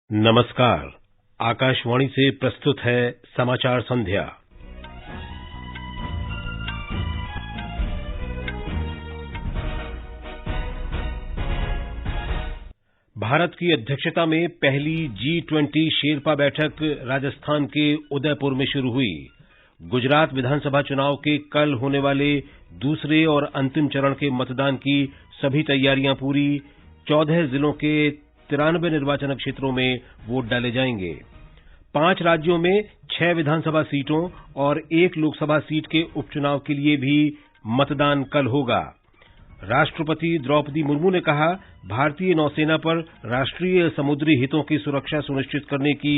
नमस्कार। आकाशवाणी से प्रस्तुत है समाचार संध्या। भारत की अध्यक्षता में पहली G20 शेरपा बैठक राजस्थान के उदयपुर में शुरू हुई। गुजरात विधानसभा चुनाव के कल होने वाले दूसरे और अंतिम चरण के मतदान की सभी तैयारियां पूरी। 14 जिलों के 93 निर्वाचन क्षेत्रों में वोट डाले जाएंगे। 5 राज्यों में 6 विधानसभा सीटों और 1 लोकसभा सीट के उपचुनाव के लिए भी मतदान कल होगा। राष्ट्रपति द्रौपदी मुर्मू ने कहा, भारतीय नौसेना पर राष्ट्रीय समुद्री हितों की सुरक्षा सुनिश्चित करने की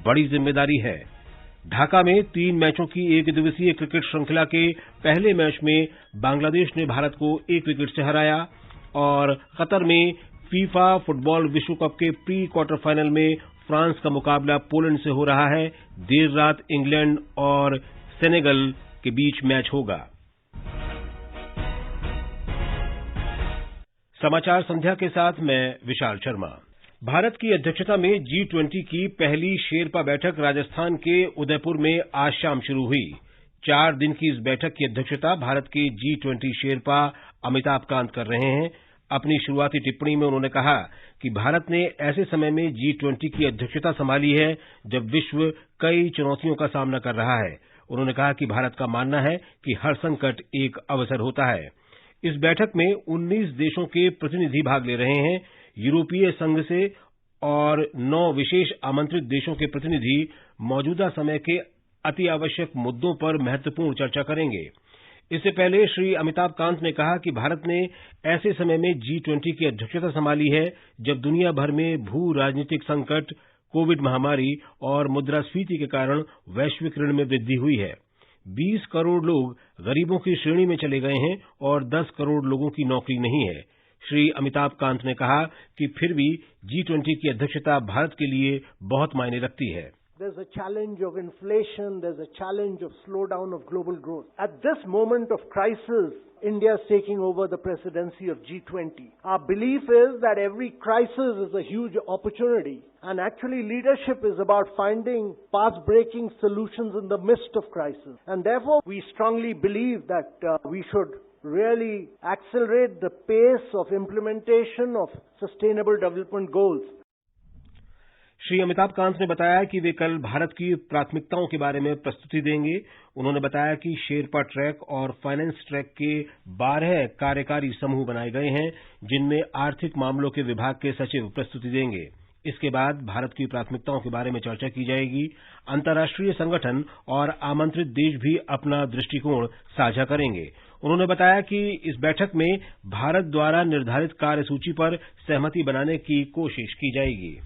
बड़ी जिम्मेदारी है। ढाका में 3 मैचों की एक दिवसीय क्रिकेट श्रृंखला के पहले मैच में बांग्लादेश ने भारत को 1 विकेट से हराया और कतर में फीफा फुटबॉल विश्व कप के प्री क्वार्टर फाइनल में फ्रांस का मुकाबला पोलैंड से हो रहा है। देर रात इंग्लैंड और सेनेगल के बीच मैच होगा। समाचार संध्या के साथ मैं विशाल शर्मा। भारत की अध्यक्षता में G20 की पहली शेरपा बैठक राजस्थान के उदयपुर में आज शाम शुरू हुई। 4 दिन की इस बैठक की अध्यक्षता भारत के G20 शेरपा अमिताभ कांत कर रहे हैं। अपनी शुरुआती टिप्पणी में उन्होंने कहा कि भारत ने ऐसे समय में G20 की अध्यक्षता संभाली है जब विश्व कई चुनौतियों का सामना कर रहा है। उन्होंने कहा कि भारत का मानना है कि हर संकट एक अवसर होता है। इस बैठक में 19 देशों के प्रतिनिधि भाग ले रहे हैं। यूरोपीय संघ से और 9 विशेष आमंत्रित देशों के प्रतिनिधि मौजूदा समय के अति आवश्यक मुद्दों पर महत्वपूर्ण चर्चा करेंगे। इससे पहले श्री अमिताभ कांत ने कहा कि भारत ने ऐसे समय में G20 की अध्यक्षता संभाली है जब दुनिया भर में भू राजनीतिक संकट, कोविड महामारी और मुद्रास्फीति के कारण वैश्विक ऋण में वृद्धि हुई है। 20 करोड़ लोग गरीबों की श्रेणी में चले गए हैं और 10 करोड़ लोगों की नौकरी नहीं है। श्री अमिताभ कांत ने कहा कि फिर भी G20 की अध्यक्षता भारत के लिए बहुत मायने रखती है। There's a challenge of inflation, there's a challenge of slowdown of global growth. At this moment of crisis, India is taking over the presidency of G20. Our belief is that every crisis is a huge opportunity, and actually leadership is about finding path-breaking solutions in the midst of crisis. And therefore, we strongly believe that we should really accelerate the pace of implementation of sustainable development goals. Shri Amitabh Kant ने बताया कि वे कल भारत की प्राथमिकताओं के बारे में प्रस्तुति देंगे। उन्होंने बताया कि शेरपा ट्रैक और फाइनेंस ट्रैक के 12 कार्यकारी समूह बनाए गए हैं, जिनमें आर्थिक मामलों के विभाग के सचिव प्रस्तुति देंगे। इसके बाद भारत की प्राथमिकताओं के बारे में चर्चा की जाएगी। अंतर्राष्ट्रीय संगठन और आमंत्रित देश भी अपना दृष्टिकोण साझा करेंगे। उन्होंने बताया कि इस बैठक में भारत द्वारा निर्धारित कार्यसूची पर सहमति बनाने की कोशिश की जाएगी।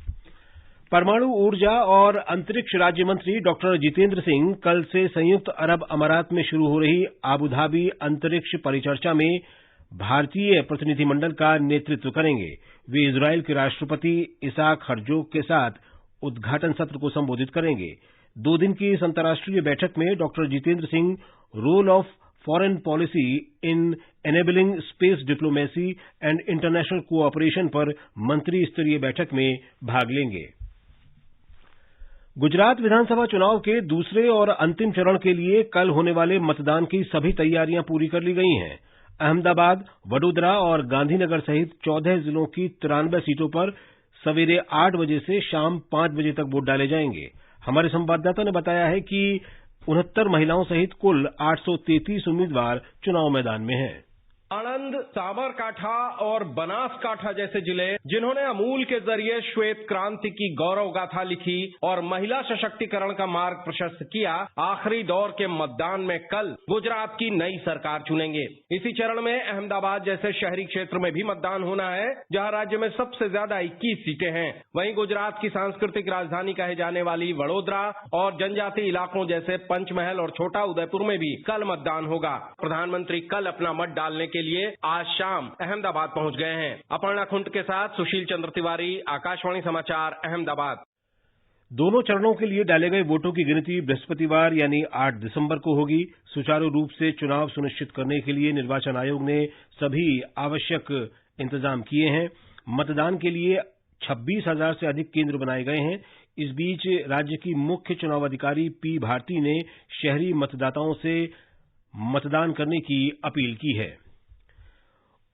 परमाणु ऊर्जा और अंतरिक्ष राज्य मंत्री डॉक्टर जितेंद्र सिंह कल से संयुक्त अरब अमारात में शुरू हो रही आबू धाबी अंतरिक्ष परिचर्चा में भारतीय प्रतिनिधिमंडल का नेतृत्व करेंगे। वे इजरायल के राष्ट्रपति इसाक हर्जोग के साथ उद्घाटन सत्र को संबोधित करेंगे। 2 दिन की इस अंतर्राष्ट्रीय बैठक में doctor Jitendra Singh role of foreign policy in enabling space diplomacy and international cooperation पर मंत्री स्तरीय बैठक में भाग लेंगे। गुजरात विधानसभा चुनाव के दूसरे और अंतिम चरण के लिए कल होने वाले मतदान की सभी तैयारियां पूरी कर ली गई हैं। अहमदाबाद, वडोदरा और गांधीनगर सहित 14 जिलों की 93 सीटों पर सवेरे 8 बजे से शाम 5 बजे तक वोट डाले जाएंगे। हमारे संवाददाता ने बताया है कि 69 महिलाओं सहित कुल 833 उम्मीदवार चुनाव मैदान में हैं। आणंद, साबरकांठा और बनासकांठा जैसे जिले जिन्होंने अमूल के जरिए श्वेत क्रांति की गौरव गाथा लिखी और महिला सशक्तिकरण का मार्ग प्रशस्त किया, आखिरी दौर के मतदान में कल गुजरात की नई सरकार चुनेंगे। इसी चरण में अहमदाबाद जैसे शहरी क्षेत्र में भी मतदान होना है, जहां राज्य में सबसे ज्यादा 21 सीटें हैं। वहीं गुजरात की सांस्कृतिक राजधानी कहे जाने वाली वडोदरा और जनजातीय इलाकों जैसे पंचमहल और छोटा उदयपुर में भी कल मतदान होगा। प्रधानमंत्री कल अपना मत डालने के लिए आज शाम अहमदाबाद पहुंच गए हैं। अपर्णा खुंट के साथ सुशील चंद्र तिवारी, आकाशवाणी समाचार, अहमदाबाद। दोनों चरणों के लिए डाले गए वोटों की गिनती बृहस्पतिवार यानी 8 दिसंबर को होगी। सुचारू रूप से चुनाव सुनिश्चित करने के लिए निर्वाचन आयोग ने सभी आवश्यक इंतजाम किए हैं। मतदान के लिए 26,000 से अधिक केंद्र बनाए गए हैं। इस बीच राज्य की मुख्य चुनाव अधिकारी पी भारती ने शहरी मतदाताओं से मतदान करने की अपील की है।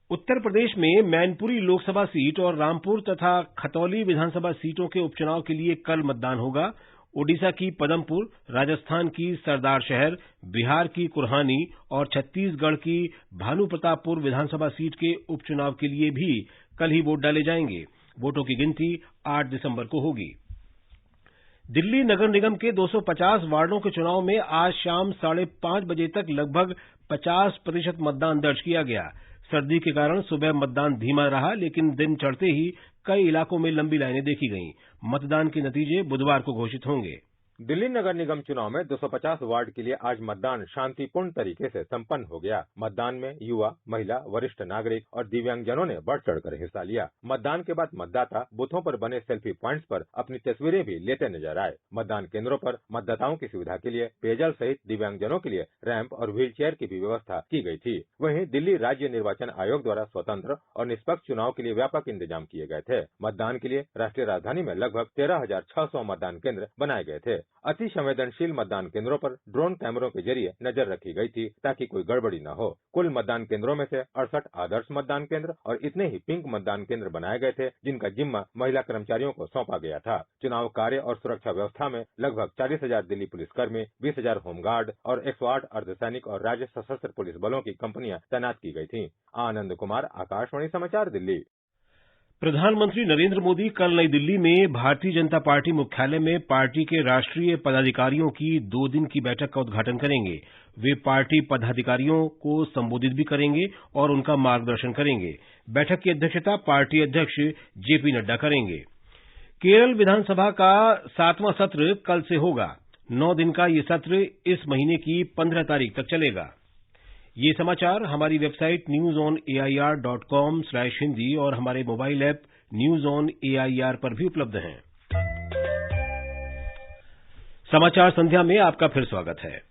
उत्तर प्रदेश में मैनपुरी लोकसभा सीट और रामपुर तथा खतौली विधानसभा सीटों के उपचुनाव के लिए कल मतदान होगा। ओडिशा की पदमपुर, राजस्थान की सरदार शहर, बिहार की कुर्हानी और छत्तीसगढ़ की भानुप्रतापपुर विधानसभा सीट के उपचुनाव के लिए भी कल ही वोट डाले जाएंगे। वोटों की गिनती 8 दिसंबर को होगी। दिल्ली नगर निगम के 250 वार्डों के चुनाव में आज शाम 5:30 बजे तक लगभग 50% मतदान दर्ज किया गया। सर्दी के कारण सुबह मतदान धीमा रहा, लेकिन दिन चढ़ते ही कई इलाकों में लंबी लाइनें देखी गईं। मतदान के नतीजे बुधवार को घोषित होंगे। दिल्ली नगर निगम चुनाव में 250 वार्ड के लिए आज मतदान शांतिपूर्ण तरीके से संपन्न हो गया। मतदान में युवा, महिला, वरिष्ठ नागरिक और दिव्यांगजनों ने बढ़ चढ़कर हिस्सा लिया। मतदान के बाद मतदाता बूथों पर बने सेल्फी पॉइंट्स पर अपनी तस्वीरें भी लेते नजर आए। मतदान केंद्रों पर मतदाताओं की सुविधा के लिए पेयजल सहित दिव्यांगजनों के लिए रैंप और व्हील चेयर की भी व्यवस्था की गई थी। वहीं दिल्ली राज्य निर्वाचन आयोग द्वारा स्वतंत्र और निष्पक्ष चुनाव के लिए व्यापक इंतजाम किए गए थे। मतदान के लिए राष्ट्रीय राजधानी में लगभग 13,600 मतदान केंद्र बनाए गए थे। अति संवेदनशील मतदान केंद्रों पर ड्रोन कैमरों के जरिए नजर रखी गई थी ताकि कोई गड़बड़ी न हो। कुल मतदान केंद्रों में से 68 आदर्श मतदान केंद्र और इतने ही पिंक मतदान केंद्र बनाए गए थे, जिनका जिम्मा महिला कर्मचारियों को सौंपा गया था। चुनाव कार्य और सुरक्षा व्यवस्था में लगभग 40,000 दिल्ली पुलिसकर्मी, 20,000 होमगार्ड और 108 अर्धसैनिक और राज्य सशस्त्र पुलिस बलों की कंपनियां तैनात की गई थीं। आनंद कुमार, आकाशवाणी समाचार, दिल्ली। प्रधानमंत्री नरेंद्र मोदी कल नई दिल्ली में भारतीय जनता पार्टी मुख्यालय में पार्टी के राष्ट्रीय पदाधिकारियों की 2 दिन की बैठक का उद्घाटन करेंगे। वे पार्टी पदाधिकारियों को संबोधित भी करेंगे और उनका मार्गदर्शन करेंगे। बैठक की अध्यक्षता पार्टी अध्यक्ष जेपी नड्डा करेंगे। केरल विधानसभा का 7वां सत्र कल से होगा। 9 दिन का ये सत्र इस महीने की 15 तारीख तक चलेगा। ये समाचार हमारी वेबसाइट newsonair.com/hindi और हमारे mobile app news on AIR पर भी उपलब्ध हैं। समाचार संध्या में आपका फिर स्वागत है।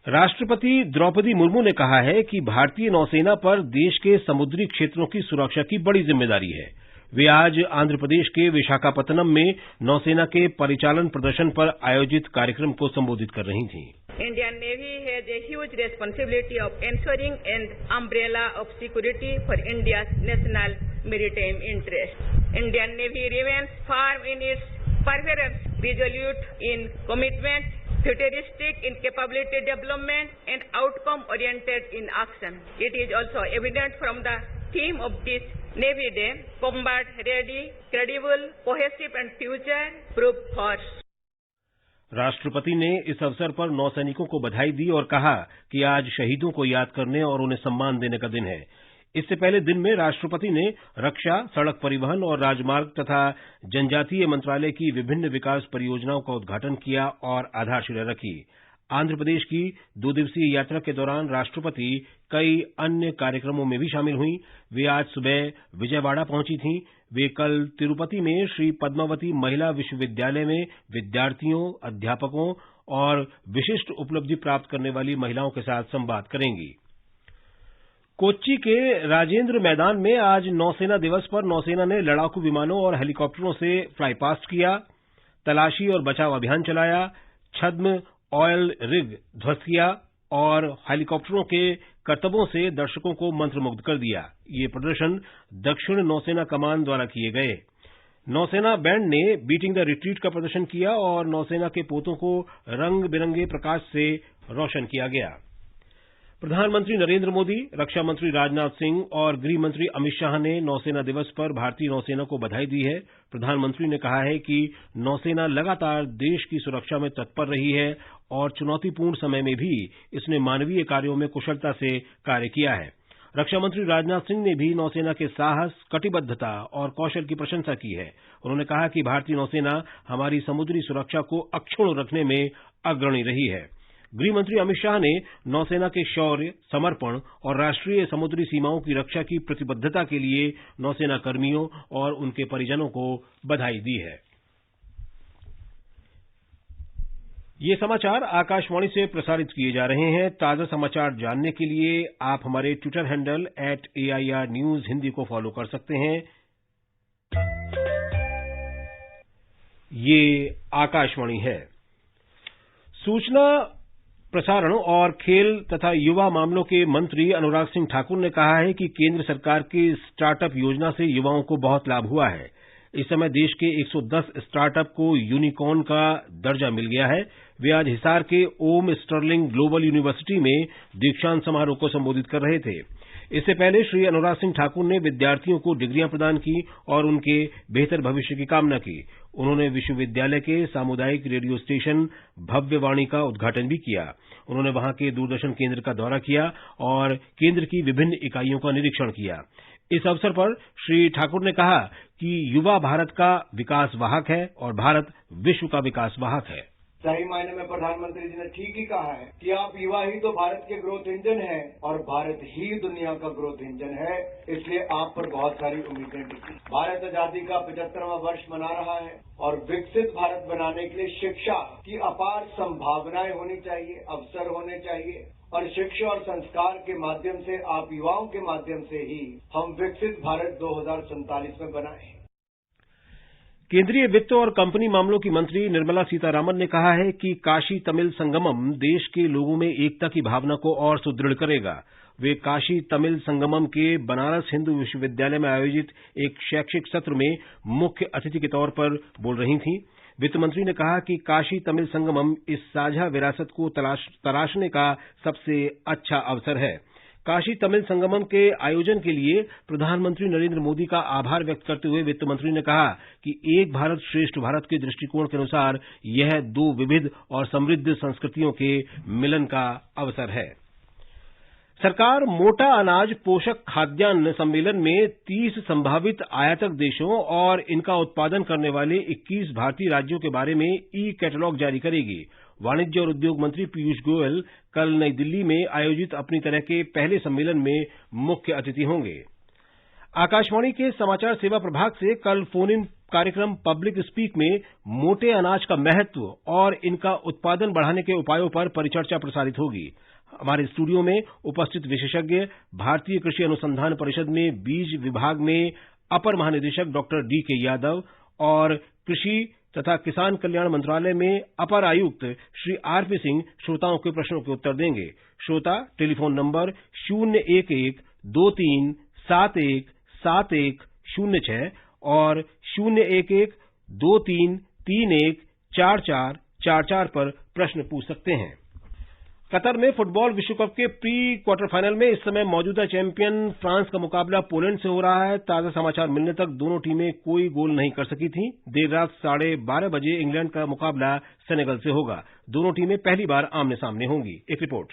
राष्ट्रपति द्रौपदी मुर्मू ने कहा है कि भारतीय नौसेना पर देश के समुद्री क्षेत्रों की सुरक्षा की बड़ी जिम्मेदारी है। वे आज आंध्र प्रदेश के विशाखापत्तनम में नौसेना के परिचालन प्रदर्शन पर आयोजित कार्यक्रम को संबोधित कर रही थीं। Indian Navy has a huge responsibility of ensuring an umbrella of security for India's national maritime interest. Indian Navy remains firm in its purpose, resolute in commitment, futuristic in capability development, and outcome-oriented in action. It is also evident from the theme of this Navy Day, combat ready, credible, cohesive, and future-proof force. राष्ट्रपति ने इस अवसर पर नौसैनिकों को बधाई दी और कहा कि आज शहीदों को याद करने और उन्हें सम्मान देने का दिन है। इससे पहले दिन में राष्ट्रपति ने रक्षा, सड़क परिवहन और राजमार्ग तथा जनजातीय मंत्रालय की विभिन्न विकास परियोजनाओं का उद्घाटन किया और आधारशिला रखी। आंध्र प्रदेश की 2 दिवसीय यात्रा के दौरान राष्ट्रपति कई अन्य कार्यक्रमों में भी शामिल हुईं। वे आज सुबह विजयवाड़ा पहुंची थीं। वे कल तिरुपति में श्री पद्मावती महिला विश्वविद्यालय में विद्यार्थियों, अध्यापकों और विशिष्ट उपलब्धि प्राप्त करने वाली महिलाओं के साथ संवाद करेंगी। कोच्चि के राजेंद्र मैदान में आज नौसेना दिवस पर नौसेना ने लड़ाकू विमानों और हेलीकॉप्टरों से फ्लाई पास्ट किया, तलाशी और बचाव अभियान चलाया, छद्म ऑयल रिग ध्वस्त किया और हेलीकॉप्टरों के करतबों से दर्शकों को मंत्रमुग्ध कर दिया। ये प्रदर्शन दक्षिण नौसेना कमान द्वारा किए गए। नौसेना बैंड ने बीटिंग द रिट्रीट का प्रदर्शन किया और नौसेना के पोतों को रंग बिरंगे प्रकाश से रोशन किया गया। प्रधानमंत्री नरेंद्र मोदी, रक्षा मंत्री राजनाथ सिंह और गृह मंत्री अमित शाह ने नौसेना दिवस पर भारतीय नौसेना को बधाई दी है। प्रधानमंत्री ने कहा है कि नौसेना लगातार देश की सुरक्षा में तत्पर रही है और चुनौतीपूर्ण समय में भी इसने मानवीय कार्यों में कुशलता से कार्य किया है। रक्षा मंत्री राजनाथ सिंह ने भी नौसेना के साहस, कटिबद्धता और कौशल की प्रशंसा की है। उन्होंने कहा कि भारतीय नौसेना हमारी समुद्री सुरक्षा को अक्षुण्ण रखने में अग्रणी रही है। गृह मंत्री अमित शाह ने नौसेना के शौर्य, समर्पण और राष्ट्रीय समुद्री सीमाओं की रक्षा की प्रतिबद्धता के लिए नौसेना कर्मियों और उनके परिजनों को बधाई दी है। ये समाचार आकाशवाणी से प्रसारित किए जा रहे हैं। ताजा समाचार जानने के लिए आप हमारे Twitter handle @AIR News Hindi को फॉलो कर सकते हैं। ये आकाशवाणी है। सूचना प्रसारण और खेल तथा युवा मामलों के मंत्री अनुराग सिंह ठाकुर ने कहा है कि केंद्र सरकार की स्टार्टअप योजना से युवाओं को बहुत लाभ हुआ है। इस समय देश के 110 स्टार्टअप को यूनिकॉर्न का दर्जा मिल गया है। वे आज हिसार के ओम स्टर्लिंग ग्लोबल यूनिवर्सिटी में दीक्षांत समारोह को संबोधित कर रहे थे। इससे पहले श्री अनुराग सिंह ठाकुर ने विद्यार्थियों को डिग्रियां प्रदान की और उनके बेहतर भविष्य की कामना की। उन्होंने विश्वविद्यालय के सामुदायिक रेडियो स्टेशन भव्यवाणी का उद्घाटन भी किया। उन्होंने वहां के दूरदर्शन केंद्र का दौरा किया और केंद्र की विभिन्न इकाइयों का निरीक्षण किया। इस अवसर पर श्री ठाकुर ने कहा कि युवा भारत का विकास वाहक है और भारत विश्व का विकास वाहक है। सही मायने में प्रधानमंत्री जी ने ठीक ही कहा है कि आप युवा ही तो भारत के ग्रोथ इंजन हैं और भारत ही दुनिया का ग्रोथ इंजन है। इसलिए आप पर बहुत सारी उम्मीदें टिकी। भारत आजादी का 75वां वर्ष मना रहा है और विकसित भारत बनाने के लिए शिक्षा की अपार संभावनाएं होनी चाहिए, अवसर होने चाहिए और शिक्षा और संस्कार के माध्यम से, आप युवाओं के माध्यम से ही हम विकसित भारत 2047 में बनाएं। केंद्रीय वित्त और कंपनी मामलों की मंत्री निर्मला सीतारामन ने कहा है कि काशी तमिल संगमम देश के लोगों में एकता की भावना को और सुदृढ़ करेगा। वे काशी तमिल संगमम के बनारस हिंदू विश्वविद्यालय में आयोजित एक शैक्षिक सत्र में मुख्य अतिथि के तौर पर बोल रही थीं। वित्त मंत्री ने कहा कि काशी तमिल संगमम इस साझा विरासत को तराशने का सबसे अच्छा अवसर है। काशी तमिल संगमम के आयोजन के लिए प्रधानमंत्री नरेंद्र मोदी का आभार व्यक्त करते हुए वित्त मंत्री ने कहा कि एक भारत श्रेष्ठ भारत के दृष्टिकोण के अनुसार यह दो विविध और समृद्ध संस्कृतियों के मिलन का अवसर है। सरकार मोटा अनाज पोषक खाद्यान्न सम्मेलन में 30 संभावित आयातक देशों और इनका उत्पादन करने वाले 21 भारतीय राज्यों के बारे में ई कैटलॉग जारी करेगी। वाणिज्य और उद्योग मंत्री पीयूष गोयल कल नई दिल्ली में आयोजित अपनी तरह के पहले सम्मेलन में मुख्य अतिथि होंगे। आकाशवाणी के समाचार सेवा प्रभाग से कल फोन इन कार्यक्रम पब्लिक स्पीक में मोटे अनाज का महत्व और इनका उत्पादन बढ़ाने के उपायों पर परिचर्चा प्रसारित होगी। हमारे स्टूडियो में उपस्थित विशेषज्ञ भारतीय कृषि अनुसंधान परिषद में बीज विभाग में अपर महानिदेशक डॉक्टर डी.के. यादव और कृषि तथा किसान कल्याण मंत्रालय में अपर आयुक्त श्री आर.पी. सिंह श्रोताओं के प्रश्नों के उत्तर देंगे। श्रोता टेलीफोन नंबर 011-2371-7106 और 011-2331-4444 पर प्रश्न पूछ सकते हैं। कतर में फुटबॉल विश्व कप के प्री क्वार्टर फाइनल में इस समय मौजूदा चैंपियन फ्रांस का मुकाबला पोलैंड से हो रहा है। ताजा समाचार मिलने तक दोनों टीमें कोई गोल नहीं कर सकी थीं। देर रात 12:30 बजे इंग्लैंड का मुकाबला सेनेगल से होगा। दोनों टीमें पहली बार आमने सामने होंगी। एक रिपोर्ट।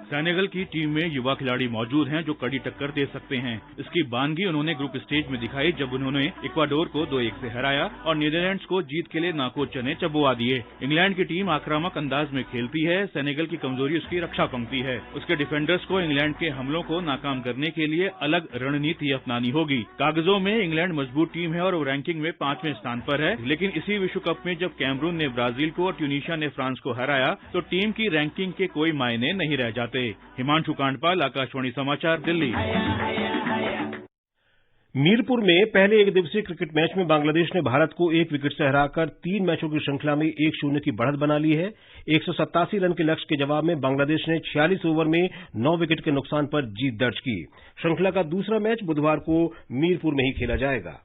सेनेगल की टीम में युवा खिलाड़ी मौजूद हैं जो कड़ी टक्कर दे सकते हैं। इसकी बानगी उन्होंने ग्रुप स्टेज में दिखाई जब उन्होंने इक्वाडोर को 2-1 से हराया और नीदरलैंड्स को जीत के लिए नाको चने चबुआ दिए। इंग्लैंड की टीम आक्रामक अंदाज में खेलती है। सेनेगल की कमजोरी उसकी रक्षा पंक्ति है। उसके डिफेंडर्स को इंग्लैंड के हमलों को नाकाम करने के लिए अलग रणनीति अपनानी होगी। कागजों में इंग्लैंड मजबूत टीम है और वो रैंकिंग में 5वें स्थान पर है, लेकिन इसी विश्व कप में जब कैमरून ने ब्राजील को और ट्यूनीशिया ने फ्रांस को हराया तो टीम की रैंकिंग के कोई मायने नहीं रह जाते। हिमांशु कांडपाल, आकाशवाणी समाचार, दिल्ली। मीरपुर में पहले एक दिवसीय क्रिकेट मैच में बांग्लादेश ने भारत को 1 विकेट से हराकर 3 मैचों की श्रृंखला में 1-0 की बढ़त बना ली है। 187 रन के लक्ष्य के जवाब में बांग्लादेश ने 46 ओवर में 9 विकेट के नुकसान पर जीत दर्ज की। श्रृंखला का दूसरा मैच बुधवार को मीरपुर में ही खेला जाएगा।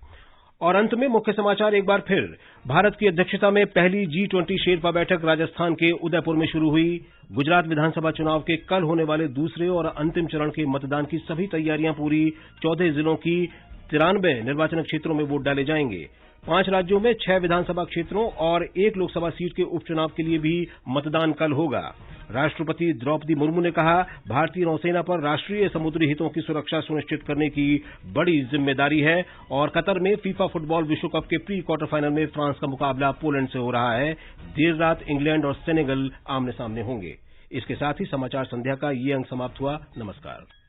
और अंत में मुख्य समाचार एक बार फिर। भारत की अध्यक्षता में पहली G20 शेरपा बैठक राजस्थान के उदयपुर में शुरू हुई। गुजरात विधानसभा चुनाव के कल होने वाले दूसरे और अंतिम चरण के मतदान की सभी तैयारियां पूरी। 14 जिलों की 93 निर्वाचन क्षेत्रों में वोट डाले जाएंगे। 5 राज्यों में 6 विधानसभा क्षेत्रों और 1 लोकसभा सीट के उपचुनाव के लिए भी मतदान कल होगा। राष्ट्रपति द्रौपदी मुर्मू ने कहा, भारतीय नौसेना पर राष्ट्रीय समुद्री हितों की सुरक्षा सुनिश्चित करने की बड़ी जिम्मेदारी है। और कतर में फीफा फुटबॉल विश्व कप के प्री क्वार्टर फाइनल में फ्रांस का मुकाबला पोलैंड से हो रहा है। देर रात इंग्लैंड और सेनेगल आमने सामने होंगे। इसके साथ ही समाचार संध्या का ये अंक समाप्त हुआ। नमस्कार।